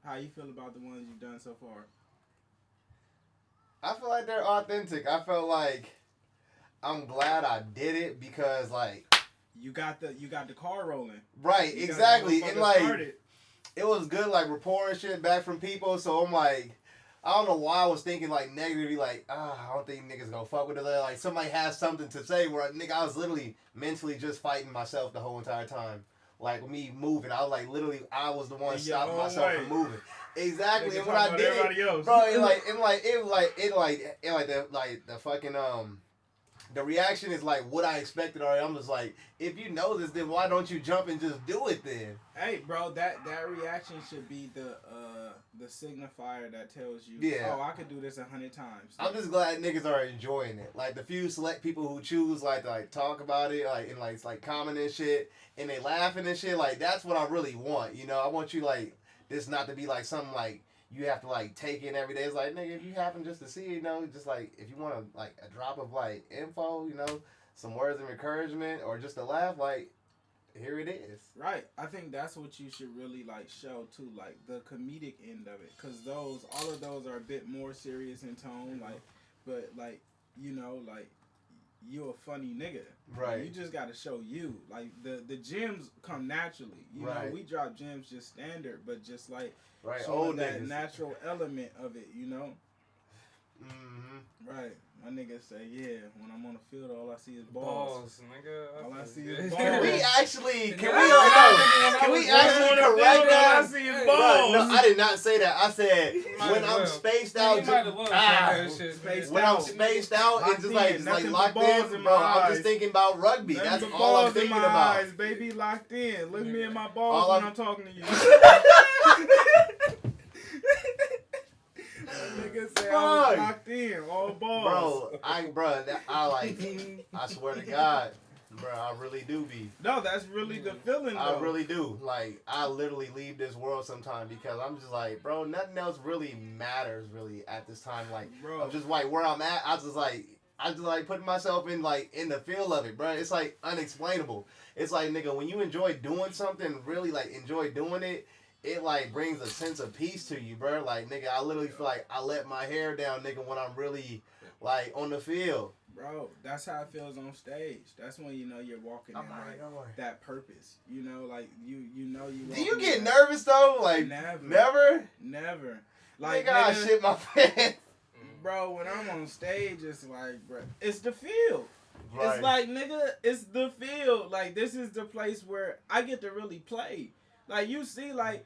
How you feel about the ones you've done so far? I feel like they're authentic. I felt like I'm glad I did it because like you got the car rolling. Right, you exactly. And like started. It was good like rapport and shit back from people, so I'm like I don't know why I was thinking like negatively like I don't think niggas gonna fuck with it. Like somebody has something to say where nigga I was literally mentally just fighting myself the whole entire time. Like me moving, I was like literally I was the one stopping myself from moving. Exactly, and when I did it, bro, the fucking the reaction is like what I expected already. I'm just like, if you know this, then why don't you jump and just do it then? Hey, bro, that reaction should be the signifier that tells you, oh, I could do this 100 times. I'm just glad niggas are enjoying it. Like the few select people who choose like to like talk about it, like and like comment and shit, and they laughing and shit. Like that's what I really want. You know, I want you like this not to be like something like you have to like take in every day. It's like nigga, if you happen just to see it, you know, just like if you want to like a drop of like info, you know, some words of encouragement or just a laugh, like here it is. Right. I think that's what you should really like show too, like the comedic end of it, because all of those are a bit more serious in tone, like, but like you know, like you a funny nigga. Right. Like, you just got to show you. Like the gems come naturally. You know, we drop gems just standard, but just like showing that natural element of it. You know. Right. My nigga say, yeah, when I'm on the field, all I see is balls. Nigga. All I see is balls. Can we actually correct that? All I see is balls. No, I did not say that. I said when I'm spaced out, when I'm spaced out and just like locked in, bro, I'm just thinking about rugby. That's all I'm thinking about. Eyes, baby, locked in. Look me in my balls when I'm talking to you. Nigga say I was locked in, all balls. I swear to God, bro, I really do be. No, that's really the feeling, though. I really do. Like, I literally leave this world sometime because I'm just like, bro, nothing else really matters really at this time. Like, bro, I'm just like where I'm at. I just like putting myself in like in the feel of it, bro. It's like unexplainable. It's like, nigga, when you enjoy doing something, really like enjoy doing it. It like brings a sense of peace to you, bro. Like, nigga, I literally feel like I let my hair down, nigga, when I'm really like on the field. Bro, that's how it feels on stage. That's when you know you're walking in like that purpose. You know, like you know you. Do you get nervous though? Like never. Like nigga, I shit my pants. Bro, when I'm on stage, it's like, bro, it's the field. Right. It's like, nigga, it's the field. Like, this is the place where I get to really play. Like, you see, like,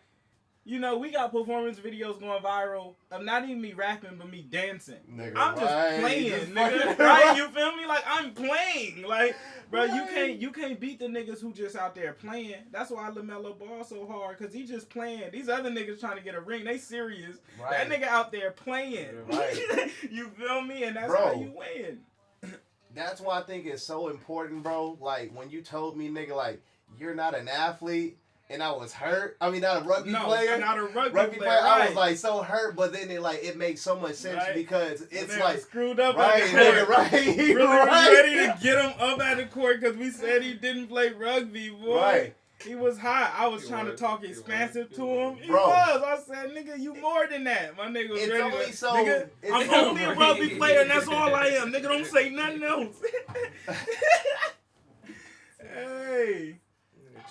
you know, we got performance videos going viral of not even me rapping, but me dancing. Nigga, I'm just playing, nigga. Right? You feel me? Like, I'm playing. Like, bro, you can't beat the niggas who just out there playing. That's why LaMelo Ball so hard, because he just playing. These other niggas trying to get a ring, they serious. That nigga out there playing. Right. You feel me? And that's how you win. That's why I think it's so important, bro. Like, when you told me, nigga, like, you're not an athlete, and I was hurt. I mean, not a rugby player. Not a rugby player. Right. I was like so hurt, but then it makes so much sense because it's like screwed up. Right, nigga, right. Really ready to get him up at the court because we said he didn't play rugby, boy. Right. He was hot. I was trying to talk expansive to him. He was. I said, nigga, you more than that. My nigga was it's ready only to, so, nigga, I'm only a rugby player and that's all I am. Nigga, don't say nothing else. Hey.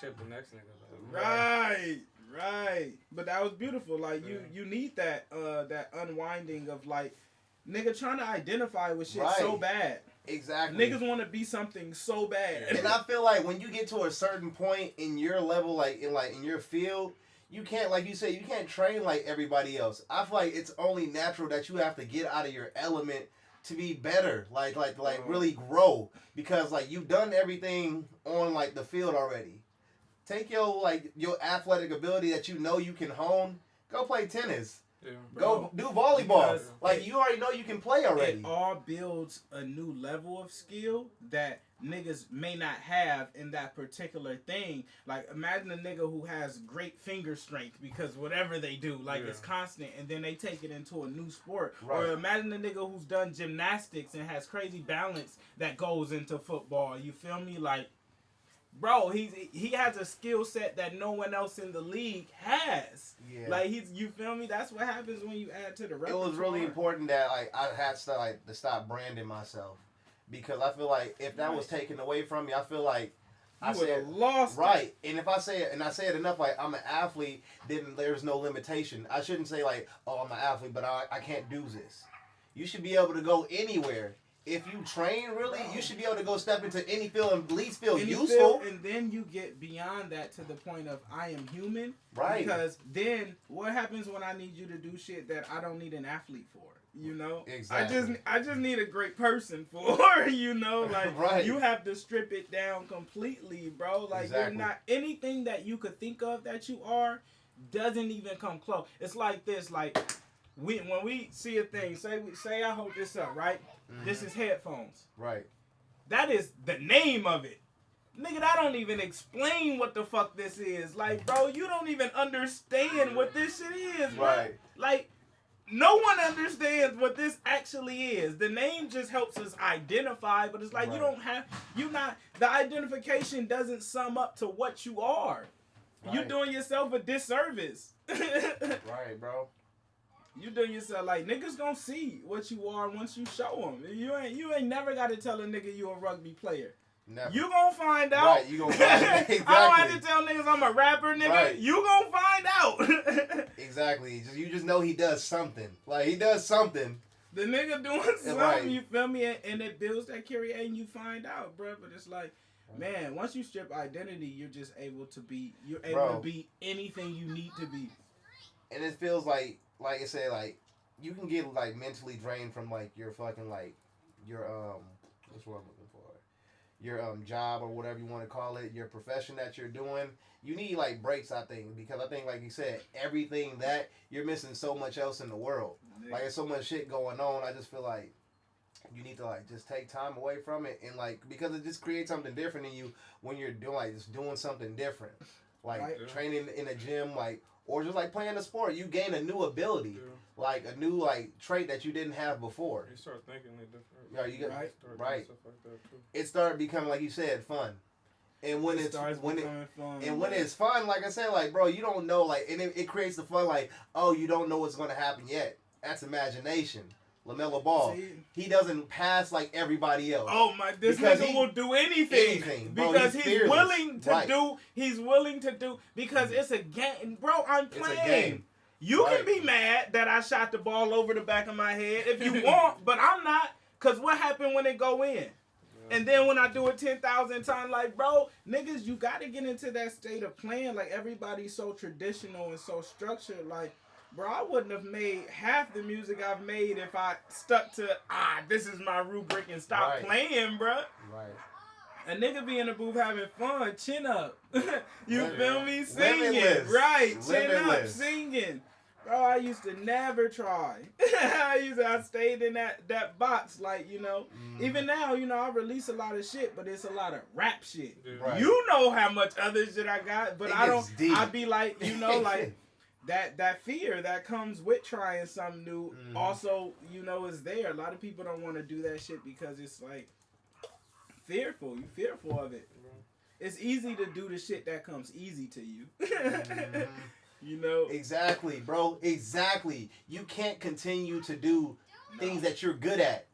Chip the next nigga. Right. But that was beautiful. Like, you need that unwinding of, like, nigga trying to identify with shit so bad. Exactly. Niggas want to be something so bad. And I feel like when you get to a certain point in your level, like in your field, you can't, like you said, you can't train like everybody else. I feel like it's only natural that you have to get out of your element to be better, like really grow, because like you've done everything on like the field already. Take your athletic ability that you know you can hone. Go play tennis. Yeah, go do volleyball. Like, you already know you can play already. It all builds a new level of skill that niggas may not have in that particular thing. Like, imagine a nigga who has great finger strength because whatever they do, it's constant, and then they take it into a new sport. Right. Or imagine a nigga who's done gymnastics and has crazy balance that goes into football. You feel me? Like, bro, he has a skill set that no one else in the league has. Yeah. Like you feel me? That's what happens when you add to the repertoire. It was really important that I had to stop branding myself, because I feel like if that was taken away from me, I feel like I said lost right. And if I say it, and I say it enough, like I'm an athlete, then there's no limitation. I shouldn't say like, oh, I'm an athlete, but I can't do this. You should be able to go anywhere. If you train really, you should be able to go step into any field and at least feel useful. And then you get beyond that to the point of I am human. Right. Because then what happens when I need you to do shit that I don't need an athlete for? You know? Exactly. I just need a great person for, you know? Like, right. You have to strip it down completely, bro. Like, exactly. You're not, anything that you could think of that you are doesn't even come close. It's like this, like, when we see a thing, say I hold this up, right? Mm-hmm. This is headphones. Right. That is the name of it. Nigga, that don't even explain what the fuck this is. Like, bro, you don't even understand what this shit is, bro. Right. Like, no one understands what this actually is. The name just helps us identify, but it's like the identification doesn't sum up to what you are. Right. You're doing yourself a disservice. Right, bro. You doing yourself like niggas gonna see what you are once you show them. You ain't never got to tell a nigga you a rugby player. Never. You gonna find out. Right, you gonna find out. Exactly. I don't have to tell niggas I'm a rapper, nigga. Right. You gonna find out. Exactly. You just know he does something. Like he does something. The nigga doing something. Right. You feel me? And it builds that curiosity, and you find out, bro. But it's like, man, once you strip identity, you're just able to be. You're able to be anything you need to be. And it feels like I said, like you can get like mentally drained from like your fucking like your what's what I'm looking for, your job or whatever you want to call it, your profession that you're doing. You need like breaks, I think, because I think like you said, everything that you're missing so much else in the world. Like there's so much shit going on. I just feel like you need to like just take time away from it, and like because it just creates something different in you when you're doing like just doing something different, like training in a gym, like. Or just like playing a sport, you gain a new ability, like a new like trait that you didn't have before. You start thinking like different. Yeah, you get right. Stuff like that too. It started becoming, like you said, fun. And when it's fun, like I said, like bro, you don't know, like, and it creates the fun, like, oh, you don't know what's gonna happen yet. That's imagination. LaMelo Ball, he doesn't pass like everybody else. Oh my, this nigga will do anything bro, because he's willing to do. He's willing to do because it's a game, bro. I'm playing. It's a game. You can be mad that I shot the ball over the back of my head if you want, but I'm not. Cause what happened when it go in? Yeah. And then when I do it 10,000 times, like bro, niggas, you got to get into that state of playing. Like everybody's so traditional and so structured, like. Bro, I wouldn't have made half the music I've made if I stuck to, this is my rubric and stop playing, bro. Right. A nigga be in the booth having fun, chin up. You feel me? Singing. Limitless. Right, chin Limitless. up, singing. Bro, I used to never try. I stayed in that box, like, you know. Even now, you know, I release a lot of shit, but it's a lot of rap shit. Right. You know how much other shit I got, but I don't, deep. I be like, you know, like, that fear that comes with trying something new also, you know, is there. A lot of people don't want to do that shit because it's like fearful. You're fearful of it. It's easy to do the shit that comes easy to you. You know? Exactly, bro. Exactly. You can't continue to do things that you're good at.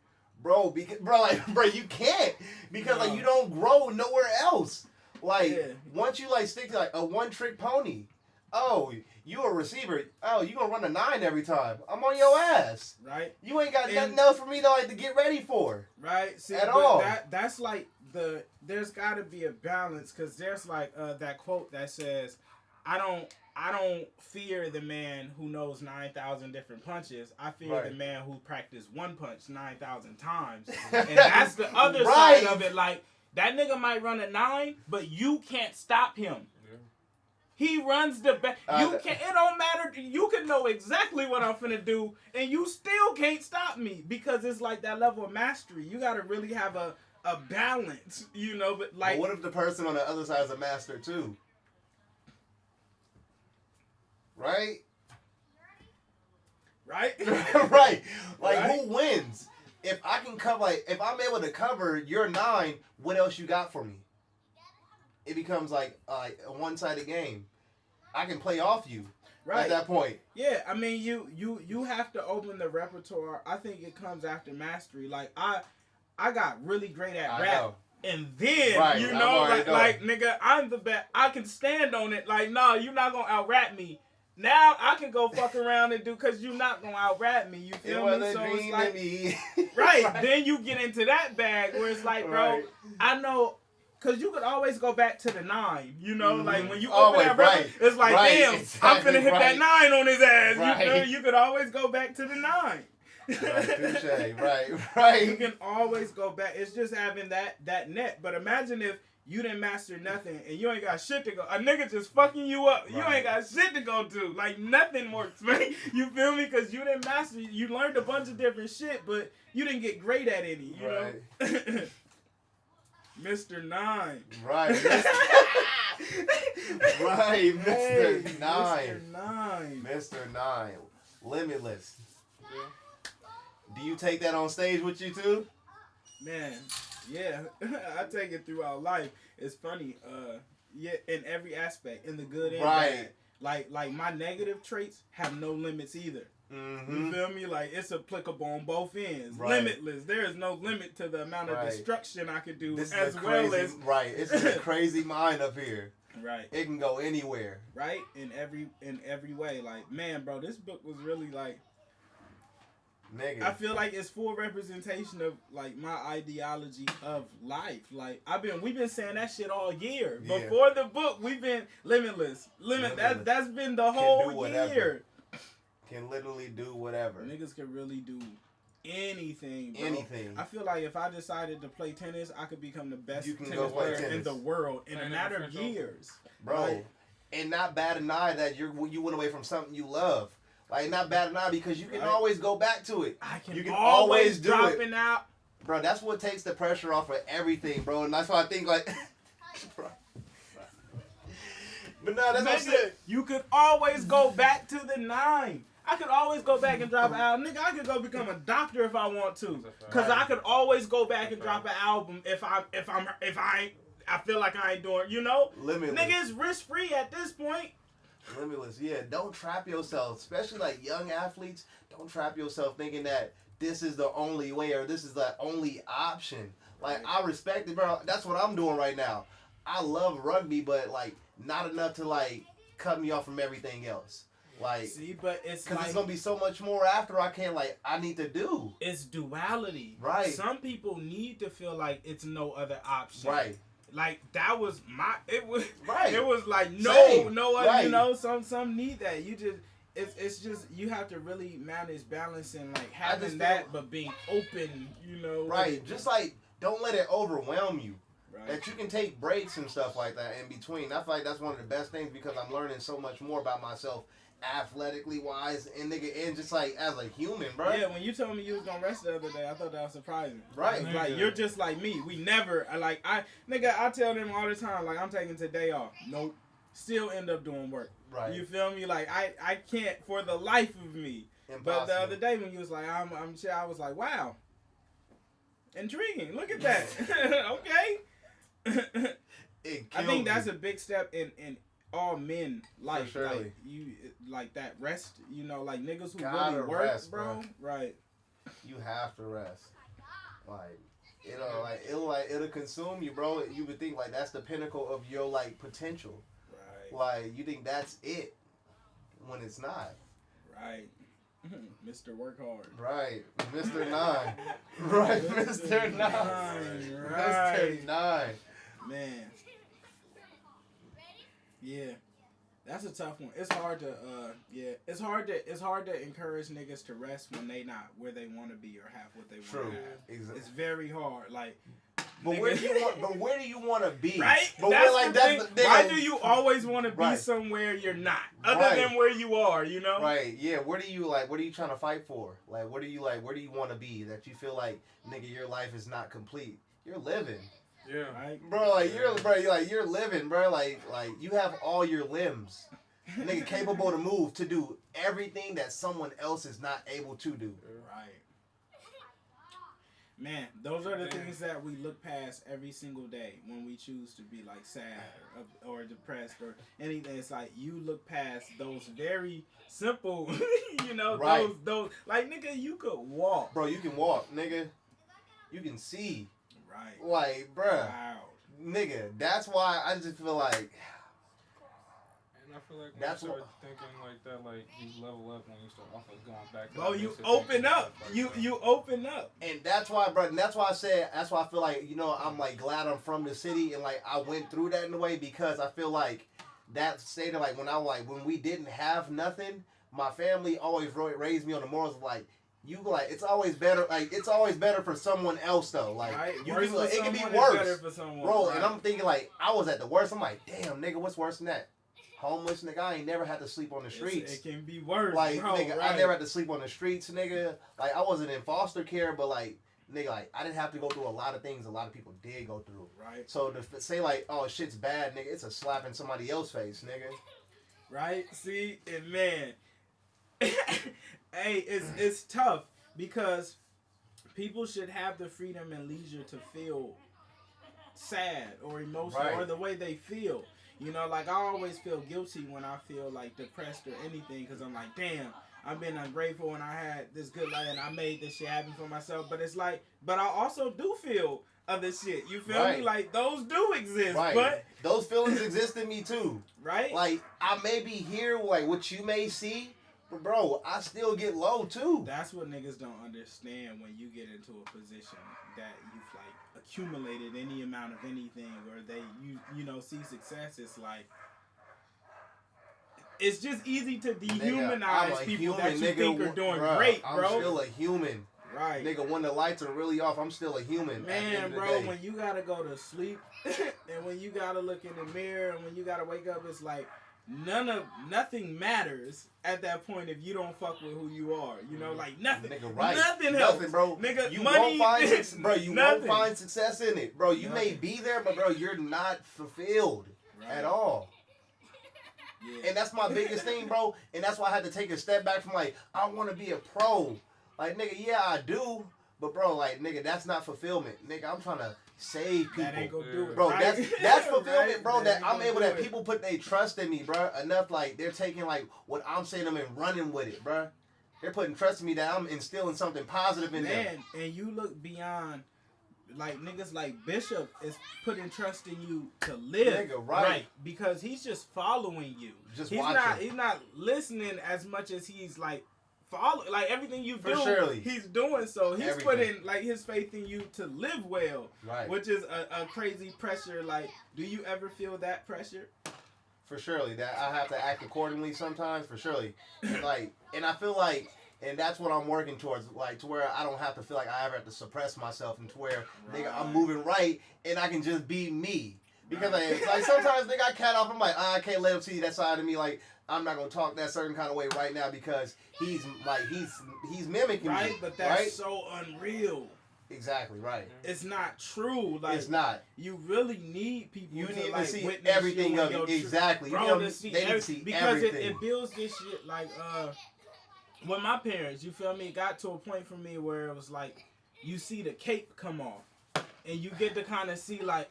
Bro, you can't. Because like you don't grow nowhere else. Like once you like stick to like a one-trick pony. Oh, you a receiver. Oh, you gonna run a 9 every time. I'm on your ass. Right. You ain't got nothing else for me to like to get ready for. Right. See, at all. That's like there's gotta be a balance, because there's like that quote that says, I don't fear the man who knows 9,000 different punches. I fear the man who practiced one punch 9,000 times. And that's the other side of it. Like that nigga might run a 9, but you can't stop him. He runs the back. It don't matter. You can know exactly what I'm finna do, and you still can't stop me, because it's like that level of mastery. You gotta really have a balance, you know. But like, what if the person on the other side is a master too? Right. Right. Right. Like who wins? If I can cover, like if I'm able to cover your 9, what else you got for me? it becomes like a one-sided game. I can play off you Right. at that point. Yeah, I mean, you have to open the repertoire. I think it comes after mastery. Like I got really great at rap. Know. And then, Right, you know, like nigga, I'm the best. I can stand on it. Like, nah, you're not going to out-rap me. Now, I can go fuck around and do, because you're not going to out-rap me. You feel me? So it's like, right. Then you get into that bag where it's like, bro, right. I know, because you could always go back to the 9, you know? Mm-hmm. Like, when you open that record, it's like, damn, exactly, I'm finna hit that 9 on his ass. Right. You feel me? You could always go back to the 9. Right. You can always go back. It's just having that net. But imagine if you didn't master nothing and you ain't got shit to go. A nigga just fucking you up. Right. You ain't got shit to go do. Like, nothing works, man. You feel me? Because you didn't master. You learned a bunch of different shit, but you didn't get great at any. You know? Mr. 9. Right. Right, Mr. Hey, 9. Mr. 9. Mr. 9. Limitless. Yeah. Do you take that on stage with you too? Man, yeah. I take it throughout life. It's funny. Yeah, in every aspect, in the good and bad. Like my negative traits have no limits either. Mm-hmm. You feel me? Like, it's applicable on both ends. Right. Limitless. There is no limit to the amount of destruction I could do, this as is well crazy, as right. It's a crazy mind up here. right. It can go anywhere. Right, in every way. Like, man, bro, this book was really like. Nigga. I feel like it's full representation of like my ideology of life. Like we've been saying that shit all year. Yeah. Before the book, we've been limitless. That's been the whole year. Can literally do whatever. Niggas can really do anything, bro. Anything. I feel like if I decided to play tennis, I could become the best You can tennis go play player tennis. in the world in a matter of years. Bro. Like, and not bad an eye that you went away from something you love. Like, not bad an eye because you can always go back to it. You can always do dropping it. out. Bro, that's what takes the pressure off of everything, bro. And that's why I think, like... bro. But no, that's what I'm saying. You could always go back to the 9. I could always go back and drop an album. Nigga, I could go become a doctor if I want to. Cause I could always go back and drop an album if I feel like I ain't doing, you know? Limitless. Nigga, it's risk free at this point. Limitless, yeah. Don't trap yourself, especially like young athletes. Don't trap yourself thinking that this is the only way or this is the only option. Like, I respect it, bro. That's what I'm doing right now. I love rugby, but like not enough to like cut me off from everything else. Like, see, but it's because like, it's gonna be so much more after I need to do. It's duality. Right. Some people need to feel like it's no other option. Right. Like, that was it was Right. It was like Same. no other, Right. you know, some need that. You just it's just you have to really manage balancing, like having that but being open, you know. Right. Just like don't let it overwhelm you. Right. That you can take breaks and stuff like that in between. I feel like that's one of the best things because I'm learning so much more about myself athletically wise and nigga and just like as a human, bro. Yeah, when you told me you was gonna rest the other day, I thought that was surprising. Right. Like, you're just like me. We never I tell them all the time, like, I'm taking today off. Nope. Still end up doing work. Right. You feel me? Like, I can't for the life of me. Impossible. But the other day when you was like, I'm sure, I was like, wow. Intriguing. Look at that. Okay. I think that's a big step in all men life. Like, you like that rest, you know, like niggas who really work, rest, bro. Right. You have to rest. Like it'll consume you, bro. You would think like that's the pinnacle of your like potential. Right. Like you think that's it when it's not. Right. Mr. Work Hard. Right. Mr. 9. Right, Mr. 9. Right. Mr. 9. Man. Yeah. That's a tough one. It's hard to it's hard to encourage niggas to rest when they not where they want to be or have what they want to have. Exactly. It's very hard. Like, But where do you want to be? Right? But that's the thing. Why do you always want to be somewhere you're not? Other than where you are, you know? Right, yeah. What are you trying to fight for? Like, where do you want to be that you feel like, nigga, your life is not complete? You're living. Yeah. Right? Bro, like, you're living, bro. Like, you have all your limbs. Nigga, capable to move, to do everything that someone else is not able to do. Right. Man, those are the things that we look past every single day when we choose to be like sad or depressed or anything. It's like you look past those very simple, you know, Right. those like nigga, you could walk. Bro, you can walk, nigga. You can see. Right. Like, bruh. Wow. Nigga, that's why I just feel like. And I feel like when That's you start what- thinking like that, like you level up when you start off of going back. To Bro, that you basic open thinking up. stuff like You that. you open up. And that's why, bro. And that's why I said. That's why I feel like, you know, I'm like glad I'm from the city and like I went through that in a way, because I feel like that state of like when we didn't have nothing, my family always raised me on the morals of like, you like it's always better for someone else though. Like Right. you Worse can, for like, it can be someone is better worse, for someone. bro. Right. And I'm thinking like I was at the worst. I'm like, damn, nigga, what's worse than that? Homeless, nigga. I ain't never had to sleep on the streets. It can be worse. Like, bro, nigga, right. I never had to sleep on the streets, nigga. Like, I wasn't in foster care, but, like, nigga, like, I didn't have to go through a lot of things a lot of people did go through. Right. So, to say, like, oh, shit's bad, nigga, it's a slap in somebody else's face, nigga. Right? See, and man, hey, it's tough because people should have the freedom and leisure to feel sad or emotional Right. or the way they feel. You know, like I always feel guilty when I feel like depressed or anything because I'm like, damn, I've been ungrateful and I had this good life and I made this shit happen for myself. But it's like, but I also do feel other shit. You feel me? Right. Like those do exist. Right. But Those feelings exist in me, too. right? Like, I may be here, like, what you may see, but, bro, I still get low, too. That's what niggas don't understand when you get into a position that you've like accumulated any amount of anything or you know see success. It's like it's just easy to dehumanize I'm a people that you human, think nigga, are doing bruh, great, bro. I'm still a human. Right. Nigga, when the lights are really off, I'm still a human. At the end Man, of the bro, day. when you gotta go to sleep and when you gotta look in the mirror and when you gotta wake up, it's like nothing matters at that point if you don't fuck with who you are. You know, like nothing. Nigga, right. Nothing helps, Nothing, bro. Nigga, You money. won't find bro. You nothing. won't find success in it, bro. You may Nothing. be there, but bro, you're not fulfilled Right. at all. Yeah. And that's my biggest thing, bro. And that's why I had to take a step back from like, I want to be a pro. Like, nigga, yeah, I do. But bro, like, nigga, that's not fulfillment. Nigga, I'm trying to save people. That ain't gonna do it, Bro, right? that's fulfillment, Right? bro. That ain't I'm gonna able do that it. people put their trust in me, bro. Enough like they're taking like what I'm saying to them and running with it, bro. They're putting trust in me that I'm instilling something positive in them. Man, and you look beyond, like niggas like Bishop is putting trust in you to live, Nigga, right. Because he's just following you. Just he's watching. He's not listening as much as he's like follow. Like everything you For do, surely. he's doing. So he's Everything. putting like his faith in you to live well, Right. which is a crazy pressure. Like, do you ever feel that pressure? For surely that I have to act accordingly sometimes. For surely, like, and I feel like, and that's what I'm working towards, like, to where I don't have to feel like I ever have to suppress myself, and to where nigga I'm Right. moving right, and I can just be me. Because Right. it's like sometimes nigga I cat off. I'm like, I can't let him see that side of me. Like, I'm not gonna talk that certain kind of way right now because he's like he's mimicking Right, me. but that's right? so unreal. Exactly right. It's not true. Like It's not. You really need people You to need like to see witness everything you of and your it. truth. Exactly. Bro, You know, to see they need to see because everything. it builds this shit like with my parents, you feel me? It got to a point for me where it was like you see the cape come off and you get to kind of see like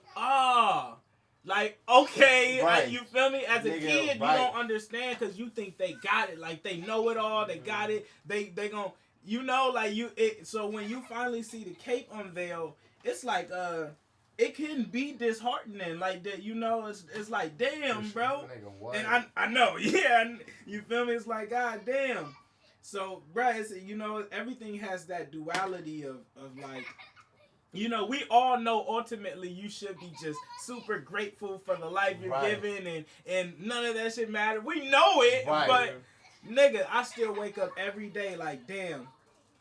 like okay, Right. you feel me? As a Nigga, kid, right. you don't understand because you think they got it, like they know it all, they got it, they gon' you know like you it. So when you finally see the cape unveil, it's like it can be disheartening, like that. You know, it's like damn, bro. Nigga, what? And I know, yeah, you feel me? It's like god damn. So, bruh, it's, you know, everything has that duality of like. You know, we all know ultimately you should be just super grateful for the life you're Right. given and none of that shit matter. We know it, Right. but nigga, I still wake up every day like, damn,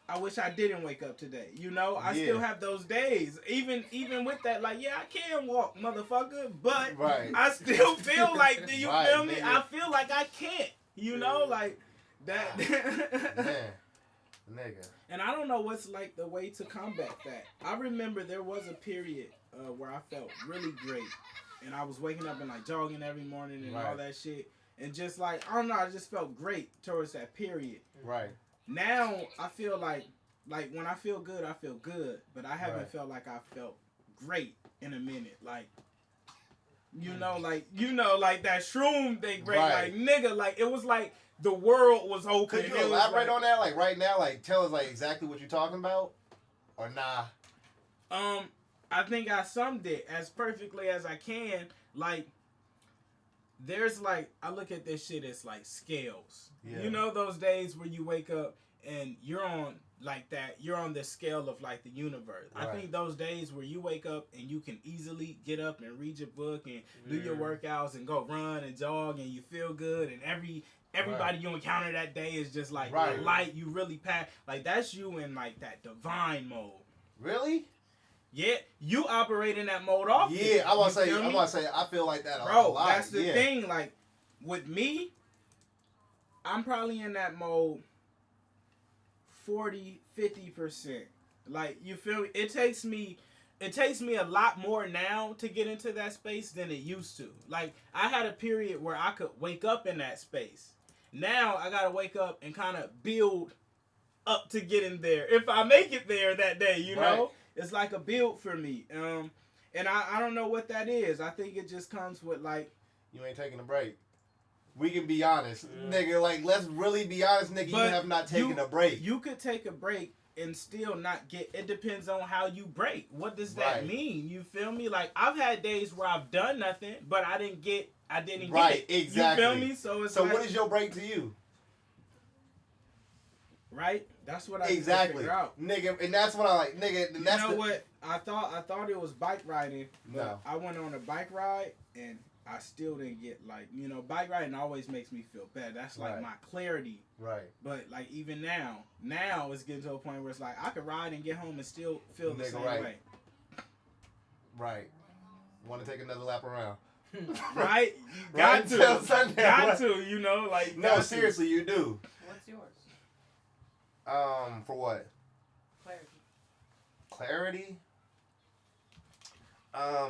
I wish I didn't wake up today. You know, I still have those days. Even with that, like, yeah, I can walk, motherfucker, but Right. I still feel like, do you Right, feel me? nigga. I feel like I can't. You know, like that. Man, nigga. And I don't know what's like the way to combat that. I remember there was a period where I felt really great. And I was waking up and like jogging every morning and all Right. that shit. And just like, I don't know, I just felt great towards that period. Right. Now I feel like like when I feel good, but I haven't Right. felt like I felt great in a minute. Like, you know, like that shroom thing, great, Right. like nigga, like it was like the world was open. Could you elaborate on that? Like right now, like tell us like exactly what you're talking about, or nah? I think I summed it as perfectly as I can. Like, there's like, I look at this shit as like scales. Yeah. You know those days where you wake up and you're on like that, you're on the scale of like the universe. Right. I think those days where you wake up and you can easily get up and read your book and do your workouts and go run and jog and you feel good and everybody you encounter that day is just like the light you really pack. Like that's you in like that divine mode. Really? Yeah, you operate in that mode often. Yeah, I want to say I feel like that a lot. Bro, that's the thing. Like with me, I'm probably in that mode 40-50%. Like, you feel me? It takes me a lot more now to get into that space than it used to. Like, I had a period where I could wake up in that space. Now I gotta wake up and kind of build up to get in there. If I make it there that day, you know, it's like a build for me. And I don't know what that is. I think it just comes with like, you ain't taking a break. We can be honest, nigga. Like, let's really be honest, nigga. You have not taken a break. You could take a break and still not get. It depends on how you break. What does that mean? You feel me? Like, I've had days where I've done nothing, but I didn't get it. Exactly. You feel me? So it's like, what is your break to you? Right. That's what I exactly figure out, nigga. And that's what I like, nigga. And that's what I thought. I thought it was bike riding. But no. I went on a bike ride and I still didn't get, like, you know, bike riding always makes me feel bad. That's like my clarity. Right. But like even now it's getting to a point where it's like I could ride and get home and still feel the same way. Right. Want to take another lap around? Right. You got to. Sunday, got to. You know, like. No, seriously, you do. What's yours? For what? Clarity.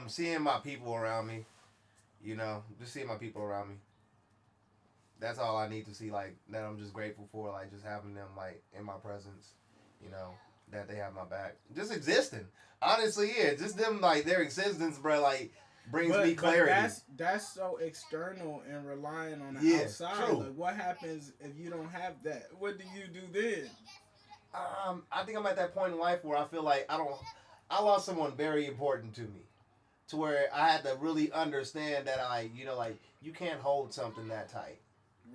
Seeing my people around me. You know, just seeing my people around me. That's all I need to see, like, that I'm just grateful for, like, just having them, like, in my presence, you know, that they have my back. Just existing. Honestly, yeah, just them, like, their existence, bro, like, brings me clarity. But that's so external and relying on the outside. True. Like, what happens if you don't have that? What do you do then? I think I'm at that point in life where I feel like I lost someone very important to me. To where I had to really understand that you can't hold something that tight.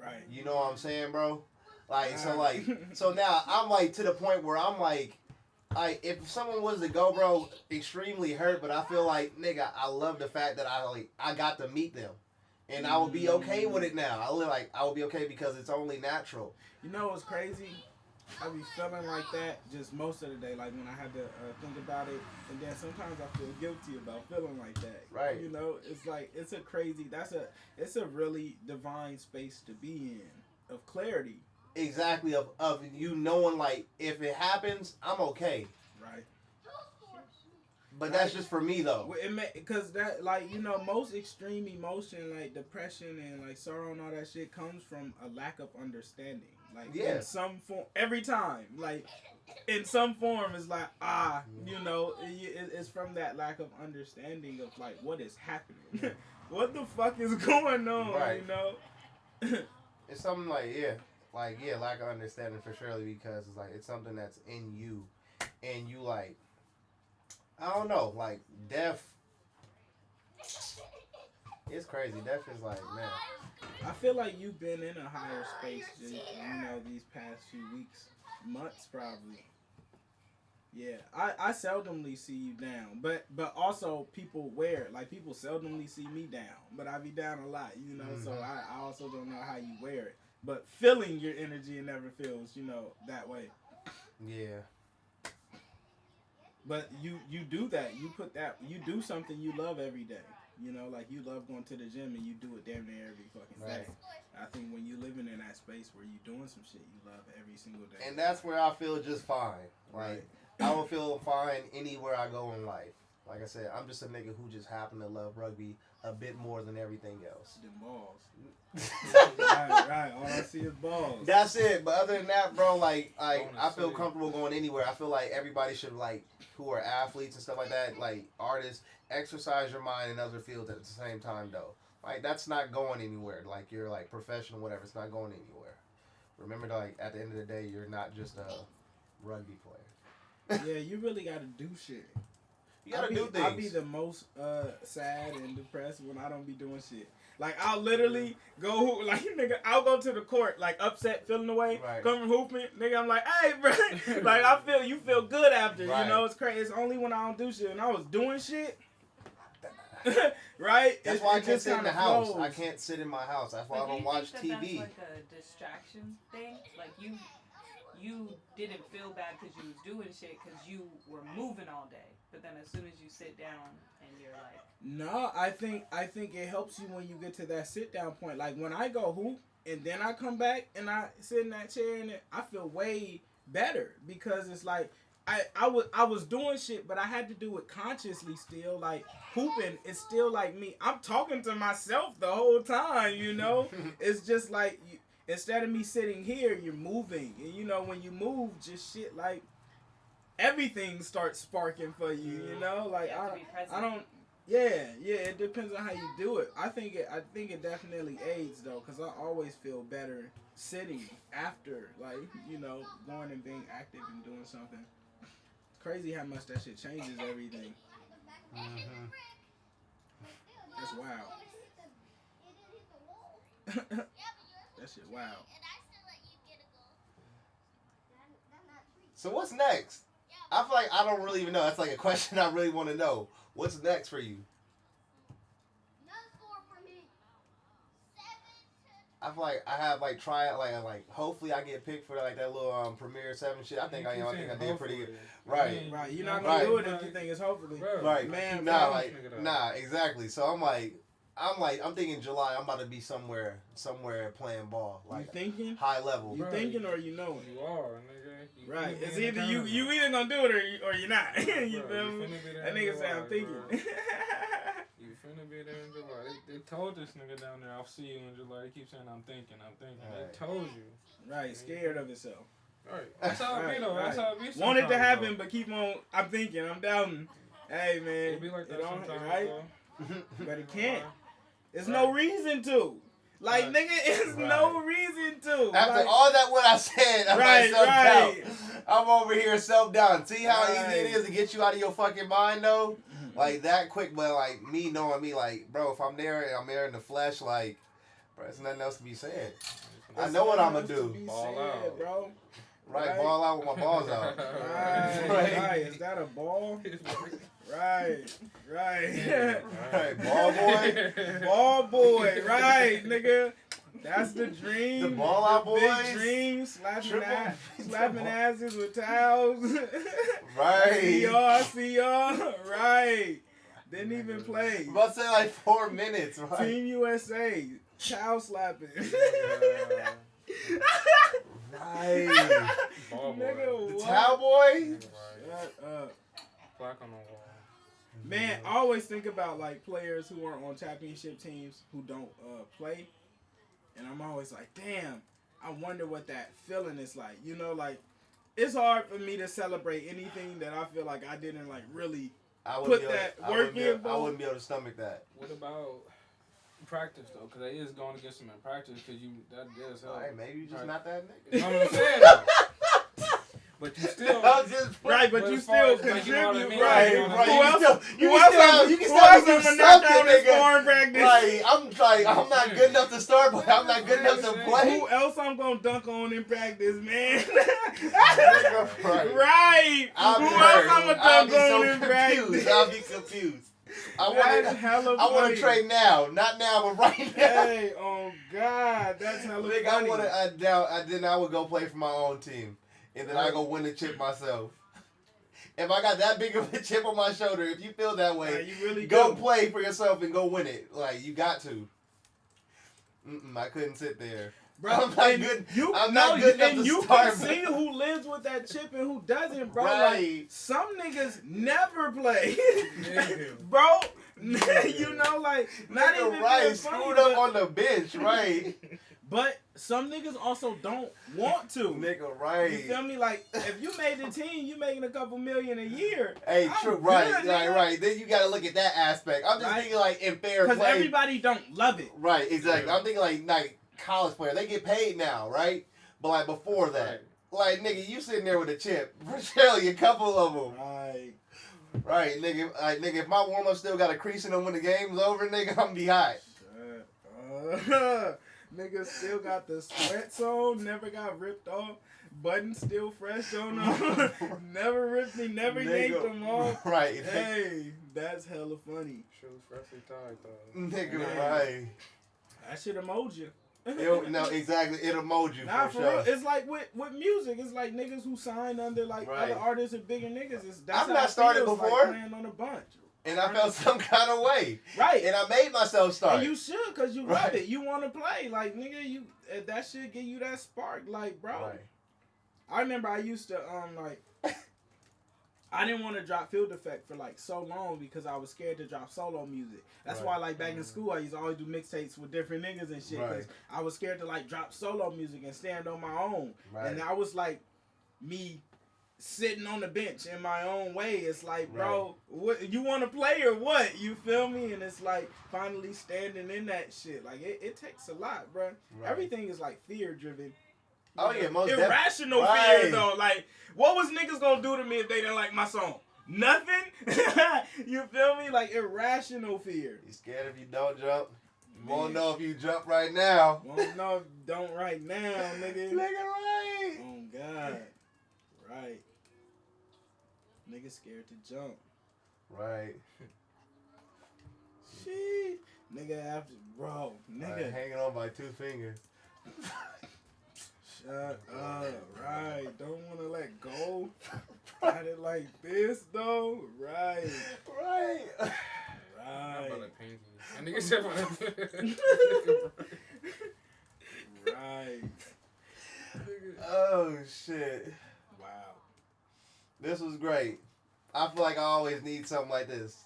Right. You know what I'm saying, bro? Like, so now I'm like to the point where I'm like, if someone was to go, bro, extremely hurt, but I feel like, nigga, I love the fact that I got to meet them. And I would be okay with it now. I would be okay because it's only natural. You know what's crazy? I be feeling like that just most of the day, like when I have to think about it, and then sometimes I feel guilty about feeling like that. Right. You know, it's like it's a really divine space to be in, of clarity. Exactly, of you knowing, like, if it happens, I'm okay. Right. But that's just for me though. Because that, like, you know, most extreme emotion, like depression and like sorrow and all that shit, comes from a lack of understanding. Like, in some form, every time, like, in some form, it's like, you know, it's from that lack of understanding of, like, what is happening. What the fuck is going on, you know? It's something like, lack of understanding for surely, because it's like, it's something that's in you, and you, like, I don't know, like, death, it's crazy. Death is like, man. I feel like you've been in a higher space, you know, these past few weeks, months probably. Yeah, I seldomly see you down, but also people wear it. Like, people seldomly see me down, but I be down a lot, you know. So I also don't know how you wear it, but feeling your energy, it never feels, you know, that way. Yeah. But you do that. You do something you love every day. You know, like, you love going to the gym and you do it damn near every fucking day. I think when you're living in that space where you're doing some shit you love every single day. And that's where I feel just fine. Like, I will feel fine anywhere I go in life. Like I said, I'm just a nigga who just happen to love rugby a bit more than everything else. Them balls. right. All I see is balls. That's it. But other than that, bro, like I Bonus feel city. comfortable going anywhere. I feel like everybody should like who are athletes and stuff like that, like artists, exercise your mind in other fields at the same time though. Like that's not going anywhere. Like you're like professional, whatever. It's not going anywhere. Remember, like at the end of the day, you're not just a rugby player. Yeah, you really gotta do shit. You gotta do things. I'll be the most sad and depressed when I don't be doing shit. Like I'll literally go like nigga, I'll go to the court like upset, feeling away, Right. come from hooping, nigga. I'm like, hey, bro, like I feel you feel good after, Right. you know. It's crazy. It's only when I don't do shit. And I was doing shit, right? That's why I can't sit in the house. I can't sit in my house. That's why I don't watch TV. That's like a distraction thing. Like you didn't feel bad because you was doing shit because you were moving all day. But then as soon as you sit down and you're like, no, I think it helps you when you get to that sit down point. Like when I go hoop and then I come back and I sit in that chair and I feel way better because it's like I was doing shit, but I had to do it consciously still. Like hooping is still like me. I'm talking to myself the whole time, you know. It's just like instead of me sitting here, you're moving, and you know when you move, just shit like everything starts sparking for you, you know. Like you have to be present. I don't. Yeah, it depends on how you do it. I think it definitely aids though, cause I always feel better sitting after, like you know, going and being active and doing something. It's crazy how much that shit changes everything. Mm-hmm. That's wild. That shit wild. So what's next? I feel like I don't really even know. That's like a question I really want to know. What's next for you? I feel like I have like try it like hopefully I get picked for like that little Premiere 7 shit. I think I am. I think I did pretty good. Right. Right. You're not gonna Right. do it if you think it's hopefully. Right. Man, Nah, exactly. So I'm thinking July. I'm about to be somewhere playing ball, You like thinking? high level. You thinking or you know You are, nigga. You Right. finna It's be in the either you tournament. either gonna do it or you're not. You Bro, feel you me? finna be there That in nigga say July, I'm thinking. bro. You finna be there in July. They told this nigga down there, I'll see you in July. They keep saying, I'm thinking. Right. They told you. Right, scared of himself. Right. That's how it be, though. That's how it be sometimes. Want it to happen, though. but keep on. I'm thinking. I'm doubting. Hey man, It be like that it don't- sometimes, right? though. But it can't. There's Right. no reason to. Like Right. nigga, it's Right. no reason to. After like, all that what I said, I'm Right, like right. self-doubt. I'm over here self-doubt. See how easy Right. it is to get you out of your fucking mind though? Like that quick, but like me knowing me, like, bro, if I'm there and I'm there in the flesh, like, bro, there's nothing else to be said. I know what I'ma do. Ball out. bro. Right, ball out with my balls out. Right, Right. right. Is that a ball? Right, right. Right, ball boy. Ball boy, right, nigga. That's the dream. The ball out The boys. Big dream. Slapping, Triple- slapping asses with towels. Right. I see y'all. Right. Didn't even play. I'm about to say like 4 minutes, right? Team USA. Towel slapping. Right. Ball boy. Nigga, The what? towel boy. Shut up. Black on the wall. Man, I always think about like players who are on championship teams who don't play, and I'm always like, damn, I wonder what that feeling is like. You know, like it's hard for me to celebrate anything that I feel like I didn't like really. I Put wouldn't be that able, I work wouldn't be in, able, I bro. wouldn't be able to stomach that. What about practice, though? Because they is going against them in practice because that does help. Alright, maybe you just Right. not that You nigga. know what I'm saying, though? But you still... I'm just Right, but But you as far still as, like, you know what I contribute, mean? right? Right, right. Who You else? still- you Who can else? still- you can Who still else do I'm gonna knock something, down this nigga. sparring practice? I'm not good enough to start, but I'm not good enough to play. Who else I'm gonna dunk on in practice, man? Right. Right. I'll Who be else hurt. I'm gonna I'll dunk be so on in practice? confused. I'll be confused. I That's hella want to funny. trade now, not now, but right now. Hey, oh God, that's hella Nigga, funny. I would go play for my own team, and then I go win the chip myself. If I got that big of a chip on my shoulder, if you feel that way, You really go do. play for yourself and go win it. Like you got to. I couldn't sit there. Bro, I'm not and good. You, I'm no, not good enough and to you start. can see who lives with that chip and who doesn't, bro. Right. Like, some niggas never play. Nigga. Bro, you know, like, not Nigga, even right, being screwed funny, up on the bench, right? but some niggas also don't want to. Nigga, You right. feel me? Like, if you made the team, you making a couple million a year. Hey, I'm true, good, right, nigga. right. Then you gotta look at that aspect. I'm just Right. thinking like in fair Because play. everybody don't love it. Right, exactly. Yeah. I'm thinking like college player. They get paid now, right? But like before that, like nigga, you sitting there with a chip. Surely a couple of them. Right. Right, nigga. Like nigga, if my warm up still got a crease in them when the game's over, nigga, I'm gonna be hot. Nigga still got the sweats on, never got ripped off, buttons still fresh on them, never ripped me, never yanked them off. Right. Hey, that's hella funny. Shoes freshly tied though. Nigga, Man. right. That shit emote you. No, exactly. It emoji you Nah, for for sure. real. It's like with music. It's like niggas who sign under like Right. other artists and bigger niggas. That's I've how not it started feels, before. Like playing on a bunch. And I felt some kind of way. Right. And I made myself start. And you should, cause you Right. love it. You want to play, like nigga. You that shit give you that spark, like bro. Right. I remember I used to like. I didn't want to drop Field Effect for like so long because I was scared to drop solo music. That's Right. why like back in school I used to always do mixtapes with different niggas and shit because I was scared to like drop solo music and stand on my own. Right. And I was like me sitting on the bench in my own way. It's like, bro, what you want to play or what? You feel me? And it's like finally standing in that shit. Like it takes a lot, bro. Right. Everything is like fear driven. Oh yeah, most irrational right. fear though. Like, what was niggas gonna do to me if they didn't like my song? Nothing. You feel me? Like irrational fear. You scared if you don't jump? You won't know if you jump right now. Won't know if don't right now, nigga. Nigga, right. Oh God. Right. Nigga scared to jump. Right. Shit. Nigga after bro. Nigga. Right, hanging on by 2 fingers. Shut up. Right. Don't wanna let go. Got it like this though. Right. Right. How about Right. a pinky? And nigga said Right. Oh shit. Wow. This was great. I feel like I always need something like this.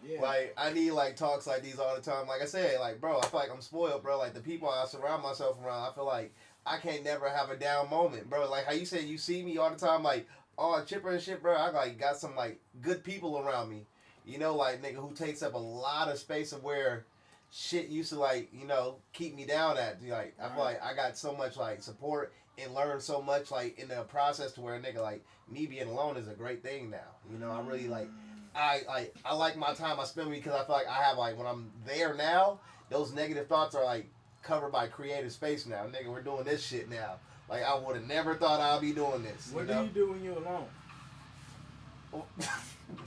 Yeah. Like, I need, like, talks like these all the time. Like I said, like, bro, I feel like I'm spoiled, bro. Like, the people I surround myself around, I feel like I can't never have a down moment, bro. Like, how you said you see me all the time, like, all chipper and shit, bro. I, like, got some, like, good people around me. You know, like, nigga, who takes up a lot of space of where shit used to, like, you know, keep me down at. Like, I feel like I got so much, like, support and learned so much, like, in the process to where a nigga, like, me being alone is a great thing now. You know, I really, like... I like my time I spend because I feel like I have like when I'm there now, those negative thoughts are like covered by creative space now. Nigga, we're doing this shit now. Like I would have never thought I'd be doing this. What you know? do you do when you're alone?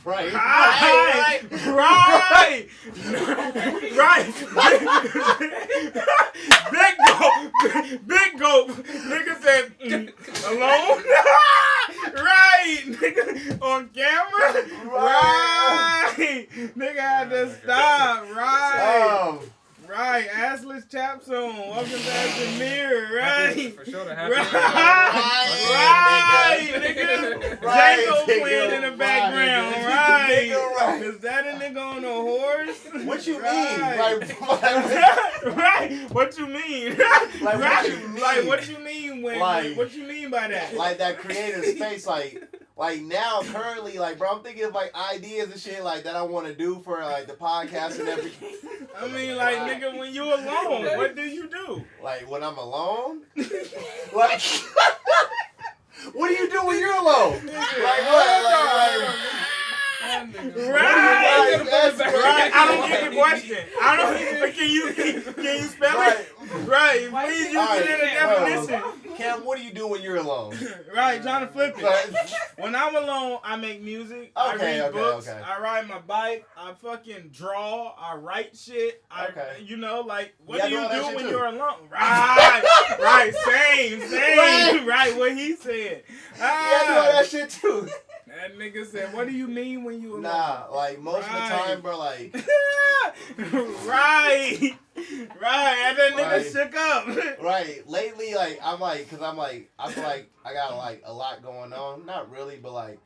Right. Right. Right. Right. Big gulp. Nigga said alone. Right. Nigga on camera. Right. Nigga had to stop. Right. Right, assless chaps on. Welcome back to Mirror, right? For sure, the happy. Right, nigga. Right, Django nigga, playing in the right, background, nigga, right? right. Is that a nigga on a horse? What you Right. mean? Like, Right, what you mean? Like, what Right, you mean? like what you mean when? Like- What you mean by that? like that creative space, like now currently, like bro, I'm thinking of like ideas and shit like that I want to do for like the podcast and everything. I mean, like nigga, when you alone, what do you do? Like when I'm alone, like what do you do when you're alone? Like what? Right, That's right. I don't get the question. I don't. Can you spell Right. it? Right. Please use Alright, it in a definition. Cam, what do you do when you're alone? Right, trying to flip it. Like, When I'm alone, I make music. I Okay, read okay, books. okay. I ride my bike. I fucking draw. I write shit. Okay. You know, like, what Yeah, I do do you all that do shit when too. you're alone? Right, right, same, Right. right, what he said. yeah, I do all that shit too. That nigga said, "What do you mean when you alone?" Nah, like most of the time, bro, like right. And that nigga Right. shook up. right. Lately, like I feel like I got like a lot going on. Not really, but like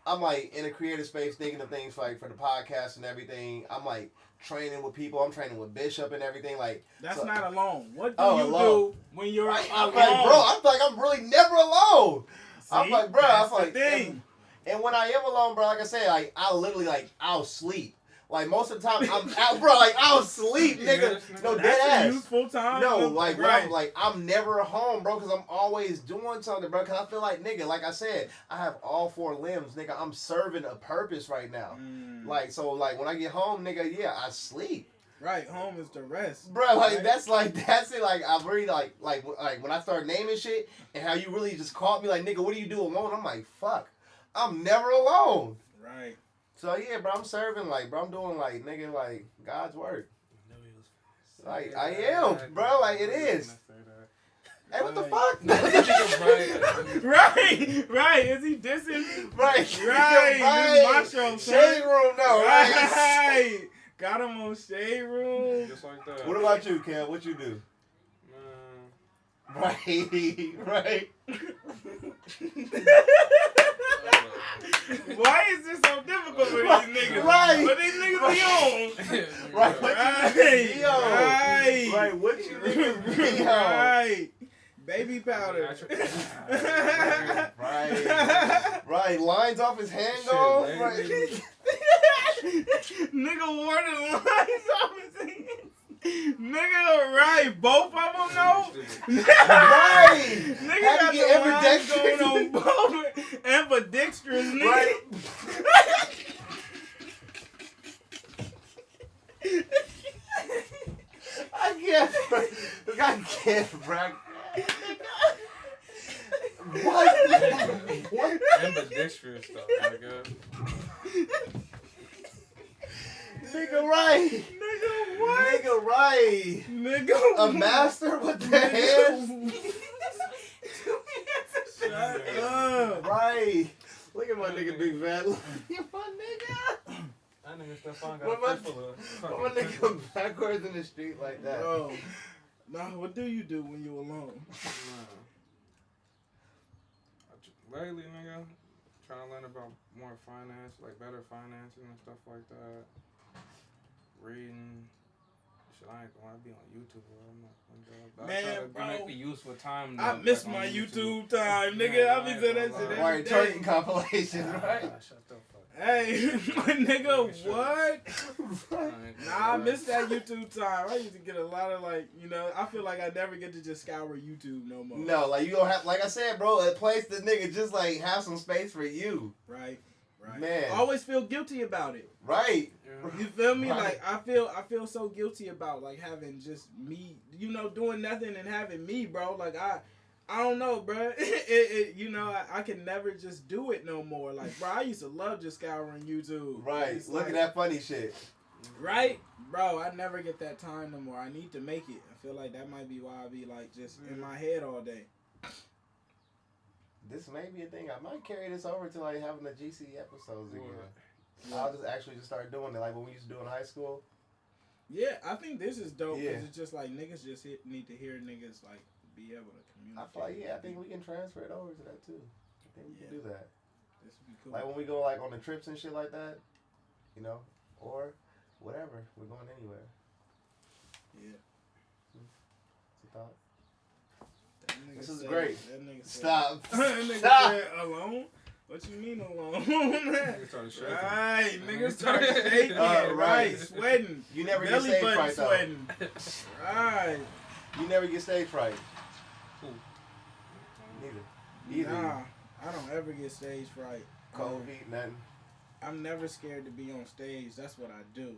I'm like in a creative space thinking of things like for the podcast and everything. I'm like training with people. I'm training with Bishop and everything. Like That's so, not alone. What do Oh, you alone. do when you're I'm alone? like, bro, I'm like I'm really never alone. I'm See? like, bro, That's I'm like, the thing. and when I am alone, bro, like I said, like I literally like I'll sleep. Like most of the time, I'm out, bro. Like I'll sleep, nigga. No dead That's a ass. useful time. No, like right. bro, like I'm never home, bro, because I'm always doing something, bro. Because I feel like, nigga, like I said, I have all 4 limbs, nigga. I'm serving a purpose right now. Like so, like when I get home, nigga, yeah, I sleep. Right, home is the rest. Bro, like right? that's it. Like I really like when I start naming shit and how you really just caught me like, nigga, what do you do alone? I'm like, fuck, I'm never alone. Right. So yeah, bro, I'm serving like, bro, I'm doing like, nigga, like God's work. Like I am, bro. Like it is. Hey, what the fuck? Right. Is he dissing? Right. This macho, son. Shade room, no. Right. Right. Got him on shade room. Just like that. What about you, Cam? What you do? Right. Right. Why is this so difficult for these niggas? Right. What these niggas be on? Right. What you niggas be on? Right. Right. What you niggas be on? Right. Baby powder. Right. Right. Lines off his hand, go. Shit, Right. Nigga wore the lines off his hands. Nigga, right. Both of them, though. Right. Nigga Had to got get the lines ambidextrous. going on both. Ambidextrous, nigga. Right. I can't, bro. What? What? Ambidextrous stuff, nigga. Nigga, right. Nigga, what? Nigga, right. Nigga, A master with the hands? Shut up. Right. Look at my nigga Big Fat. Look at my nigga. That nigga Stefan What got a about- fist full of My fucking nigga backwards in the street like that. Bro. Nah, what do you do when you alone? Lately, nigga, trying to learn about more finance, like better financing and stuff like that. Reading. Shit, I ain't gonna be on YouTube. Man, bro. Make me useful time. I miss my YouTube time, nigga. Man, I be I saying that ain't shit gonna every Right, day. turkey compilation, right? Shut the fuck. Hey, my nigga, what? up. Nah, I miss that YouTube time. I used to get a lot of I feel like I never get to just scour YouTube no more. No, like you don't have, like I said, bro, a place that nigga just like have some space for you. Right. Man. I always feel guilty about it. Right. You feel me? Right. Like I feel so guilty about like having just me, doing nothing and having me, bro. Like I don't know, bro. I can never just do it no more. Like, bro, I used to love just scouring YouTube. Right. It's Look like- at that funny shit. Right, bro. I never get that time no more. I need to make it. I feel like that might be why I be like just in my head all day. This may be a thing. I might carry this over to like having the GC episodes again. I'll just actually start doing it like when we used to do in high school. Yeah, I think this is dope because Yeah. it's just like niggas just need to hear niggas like be able to communicate. I feel like, I think we can transfer it over to that too. I think we can do that. This would be cool. Like when we go like on the trips and shit like that, or whatever. We're going anywhere. Yeah. What's your thought? That nigga This is said- great. That nigga said, Stop. that nigga Stop. said alone? What you mean alone? Nigga started shaking. Right, nigga started shaking. Right. Right, sweating. You never get Belly stage button fright though. sweating. Right. You never get stage fright. Who? Neither. Nah, I don't ever get stage fright. Cold feet, nothing. I'm never scared to be on stage. That's what I do.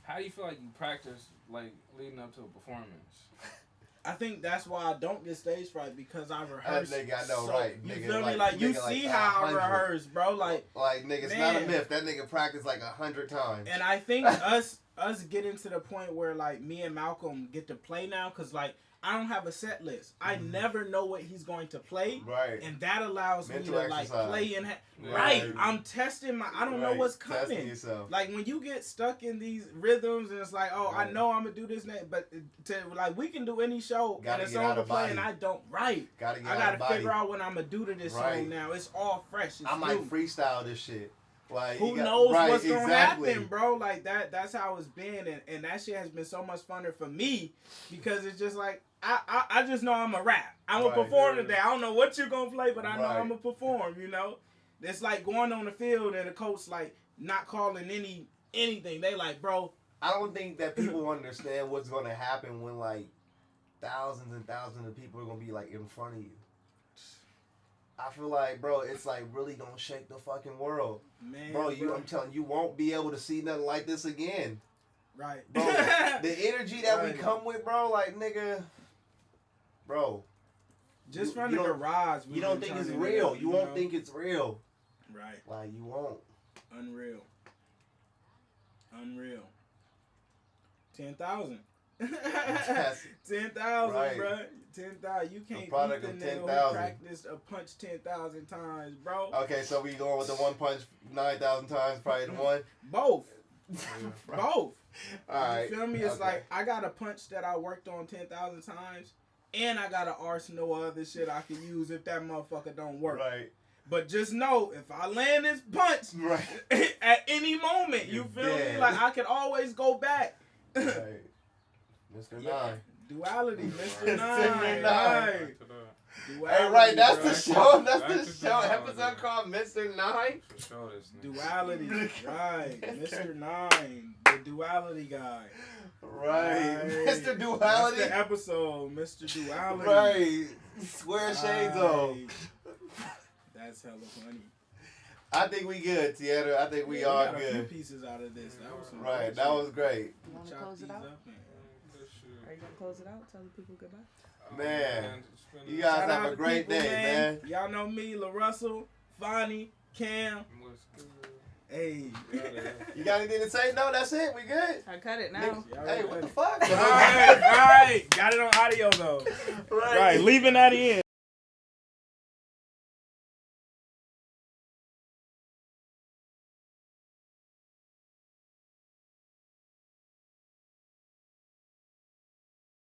How do you feel like you practice, like, leading up to a performance? I think that's why I don't get stage fright because I rehearse. Nigga, I know, so- right. You Nigga, feel me? Like you nigga, see like how I 100. rehearse, bro. Like, Nigga, it's not a Man. myth. That nigga practiced like 100 times. and I think us getting to the point where like me and Malcolm get to play now, cause like I don't have a set list. I never know what he's going to play. Right. And that allows Mental me to like exercise. play and Yeah. right. I'm testing my. I don't know what's Testing coming. yourself. Like when you get stuck in these rhythms and it's like, oh, I know I'm gonna do this next, but to like we can do any show Gotta and a get out song to of play body. and I don't. Right. Gotta get I out gotta of body. figure out what I'm gonna do to this Right. song now. It's all fresh. It's I new. might freestyle this shit. Like Who you got- knows right, what's gonna exactly. happen, bro? Like that's how it's been, and that shit has been so much funner for me because it's just like I just know I'm a rap. I'm Right. gonna perform today. I don't know what you're gonna play, but I know Right. I'm gonna perform. You know, it's like going on the field and the coach like not calling anything. They like, bro. I don't think that people understand what's gonna happen when like thousands and thousands of people are gonna be like in front of you. I feel like, bro, it's like really gonna shake the fucking world. Man, Bro, I'm telling you, won't be able to see nothing like this again. right, Bro, the energy that Right. we come with, bro, like, nigga, bro. just you from the don't- garage. You don't think it's real. You won't know? think it's real. Right, Like, you won't. unreal. 10,000. That's- 10,000, Right. bro. 10,000. You can't beat product the of nigga who 10,000. practiced a punch 10,000 times, bro. Okay, so we going with the one punch 9,000 times, probably the one. Both. Right. Both. Alright. You feel me? It's okay. like I got a punch that I worked on 10,000 times, and I got an arsenal of other shit I can use if that motherfucker don't work. Right. But just know, if I land this punch Right. at any moment, you You're feel me? dead. Like I can always go back. Right. Mr. Yeah. Nine. Duality, Mr. Mr. Nine. Nine. Right. Duality, Hey, right, that's bro. the show. That's Back the to show Duality. episode called Mr. Nine. For sure, this nigga. Duality, right. Mr. Nine, the duality guy. Right. Mr. That's Duality. the episode, Mr. Duality. Right. Square shades on. Right. That's hella funny. I think we good, Tieta. I think we all got a few good. pieces out of this. That was some Right. good That shit. was great. You want to Chop close these it out? up and- Good shit. Are you gonna close it out? Tell the people goodbye. Man. It's been You guys Shout have out a to great people, day, man. Y'all know me, LaRussell, Phani, Cam. What's good? Hey. You got anything to say? No, that's it. We good. I cut it now. Niggas- Y'all Hey, ready? what the fuck? All right. Got it on audio though. Right, leaving that in.